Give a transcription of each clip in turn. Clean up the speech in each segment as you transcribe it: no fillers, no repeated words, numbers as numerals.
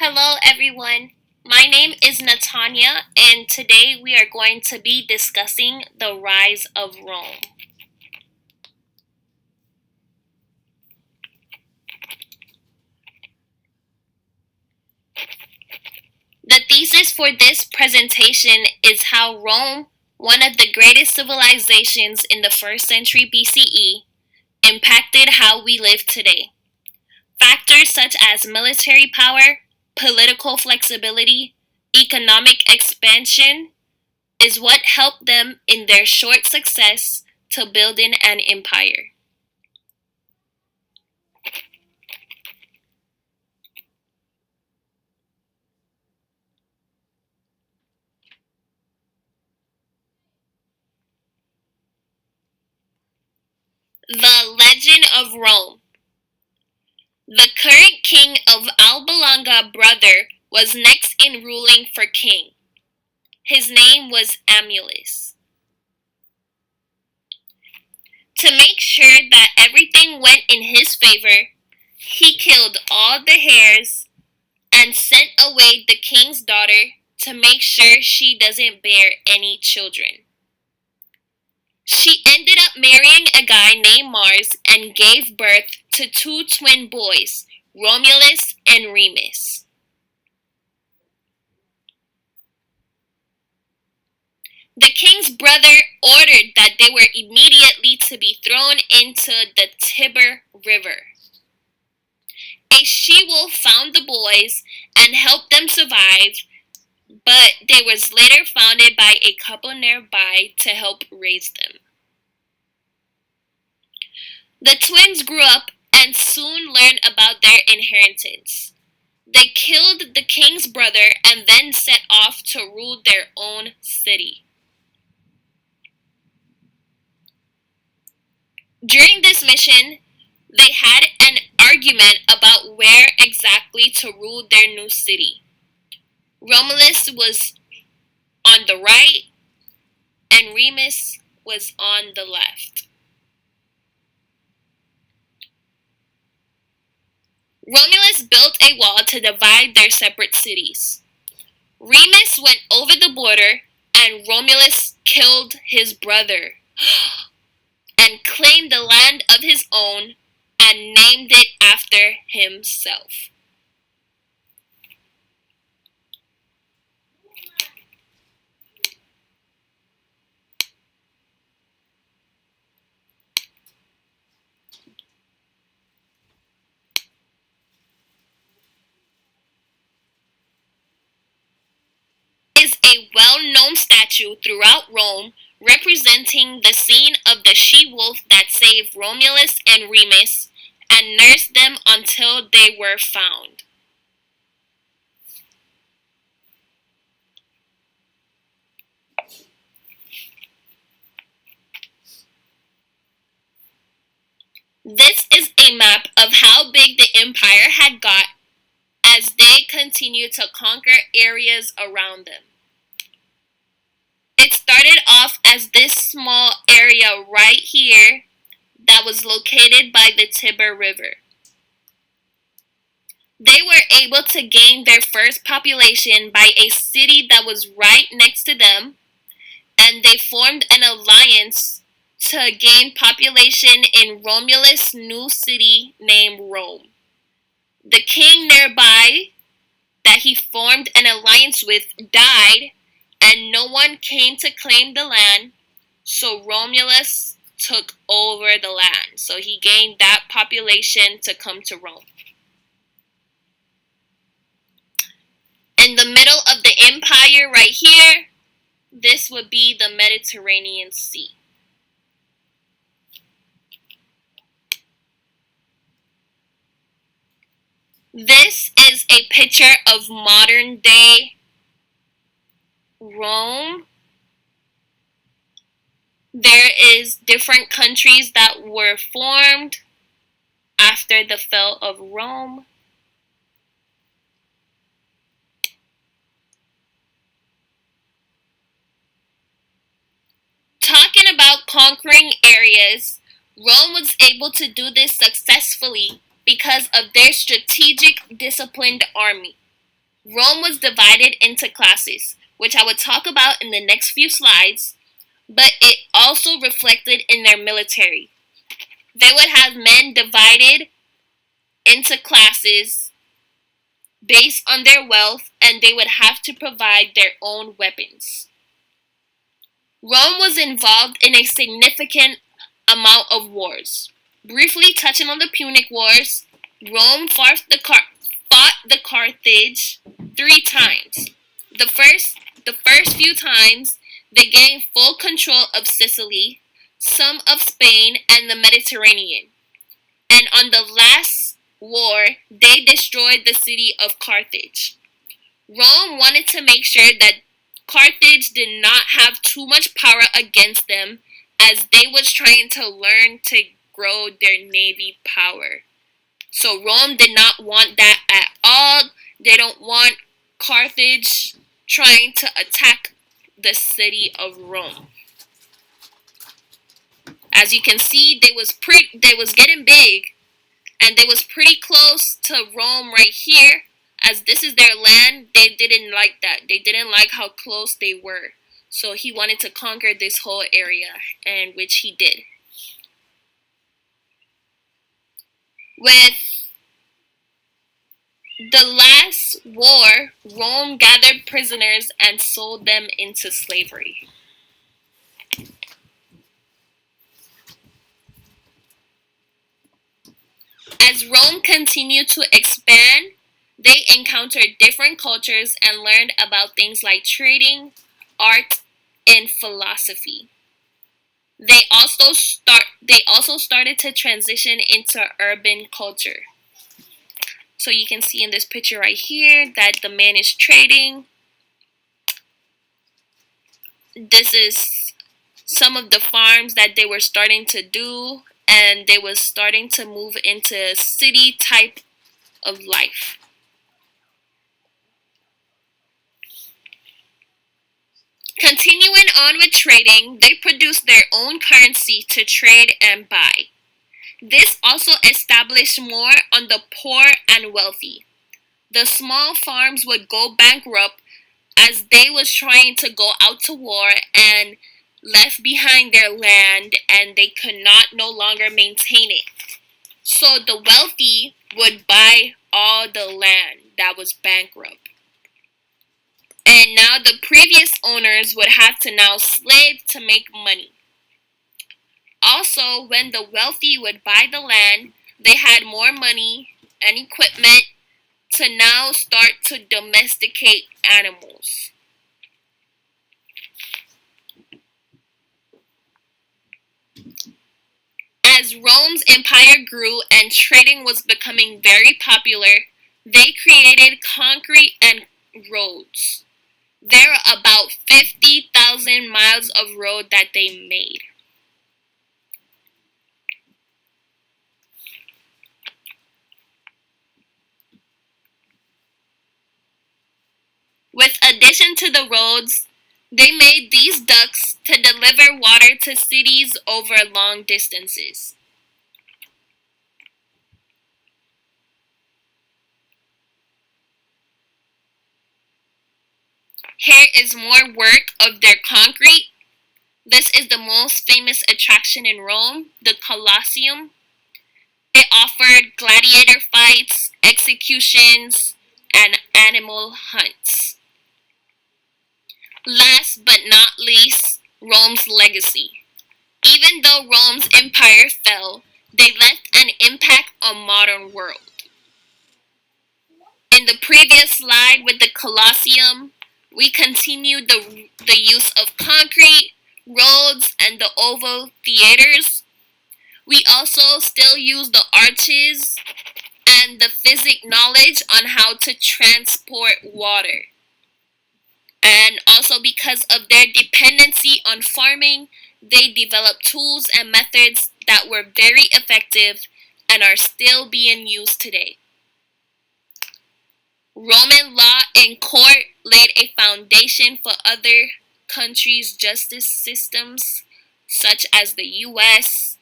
Hello, everyone. My name is Natanya, and today we are going to be discussing the rise of Rome. The thesis for this presentation is how Rome, one of the greatest civilizations in the first century BCE, impacted how we live today. Factors such as military power, political flexibility, economic expansion, is what helped them in their short success to building an empire. The Legend of Rome. The current king of Alba brother was next in ruling for king. His name was Amulus. To make sure that everything went in his favor, he killed all the heirs and sent away the king's daughter to make sure she doesn't bear any children. She ended up marrying a guy named Mars and gave birth to two twin boys, Romulus and Remus. The king's brother ordered that they were immediately to be thrown into the Tiber River. A she-wolf found the boys and helped them survive, but they was later founded by a couple nearby to help raise them. The twins grew up and soon learned about their inheritance. They killed the king's brother and then set off to rule their own city. During this mission, they had an argument about where exactly to rule their new city. Romulus was on the right and Remus was on the left. Romulus built a wall to divide their separate cities. Remus went over the border and Romulus killed his brother and claimed the land of his own and named it after himself. Is a well-known statue throughout Rome representing the scene of the she-wolf that saved Romulus and Remus and nursed them until they were found. This is a map of how big the empire had got as they continued to conquer areas around them. It started off as this small area right here that was located by the Tiber River. They were able to gain their first population by a city that was right next to them, and they formed an alliance to gain population in Romulus' new city named Rome. The king nearby that he formed an alliance with died, and no one came to claim the land, so Romulus took over the land. So he gained that population to come to Rome. In the middle of the empire right here, this would be the Mediterranean Sea. This is a picture of modern day Rome. There is different countries that were formed after the fall of Rome. Talking about conquering areas, Rome was able to do this successfully because of their strategic, disciplined army. Rome was divided into classes, which I will talk about in the next few slides, but it also reflected in their military. They would have men divided into classes based on their wealth, and they would have to provide their own weapons. Rome was involved in a significant amount of wars. Briefly touching on the Punic Wars, Rome fought the Carthage 3 times. The first few times, they gained full control of Sicily, some of Spain, and the Mediterranean. And on the last war, they destroyed the city of Carthage. Rome wanted to make sure that Carthage did not have too much power against them, as they was trying to learn to grow their navy power. So Rome did not want that at all. They don't want Carthage trying to attack the city of Rome. As you can see, they was getting big, and they was pretty close to Rome right here. As this is their land, they didn't like that. They didn't like how close they were. So he wanted to conquer this whole area, and which he did. With the last war, Rome gathered prisoners and sold them into slavery. As Rome continued to expand, they encountered different cultures and learned about things like trading, art, and philosophy. They also started to transition into urban culture. So you can see in this picture right here that the man is trading. This is some of the farms that they were starting to do, and they was starting to move into city type of life. Continuing on with trading, they produced their own currency to trade and buy. This also established more on the poor and wealthy. The small farms would go bankrupt as they was trying to go out to war and left behind their land, and they could not no longer maintain it. So the wealthy would buy all the land that was bankrupt. And now the previous owners would have to now slave to make money. Also, when the wealthy would buy the land, they had more money and equipment to now start to domesticate animals. As Rome's empire grew and trading was becoming very popular, they created concrete and roads. There are about 50,000 miles of road that they made. With addition to the roads, they made these ducts to deliver water to cities over long distances. Here is more work of their concrete. This is the most famous attraction in Rome, the Colosseum. It offered gladiator fights, executions, and animal hunts. Last but not least, Rome's legacy. Even though Rome's empire fell, they left an impact on modern world. In the previous slide with the Colosseum, we continued the use of concrete, roads, and the oval theaters. We also still use the arches and the physics knowledge on how to transport water. And also because of their dependency on farming, they developed tools and methods that were very effective and are still being used today. Roman law and court laid a foundation for other countries' justice systems, such as the US.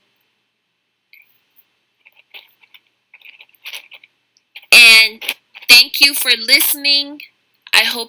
And thank you for listening. I hope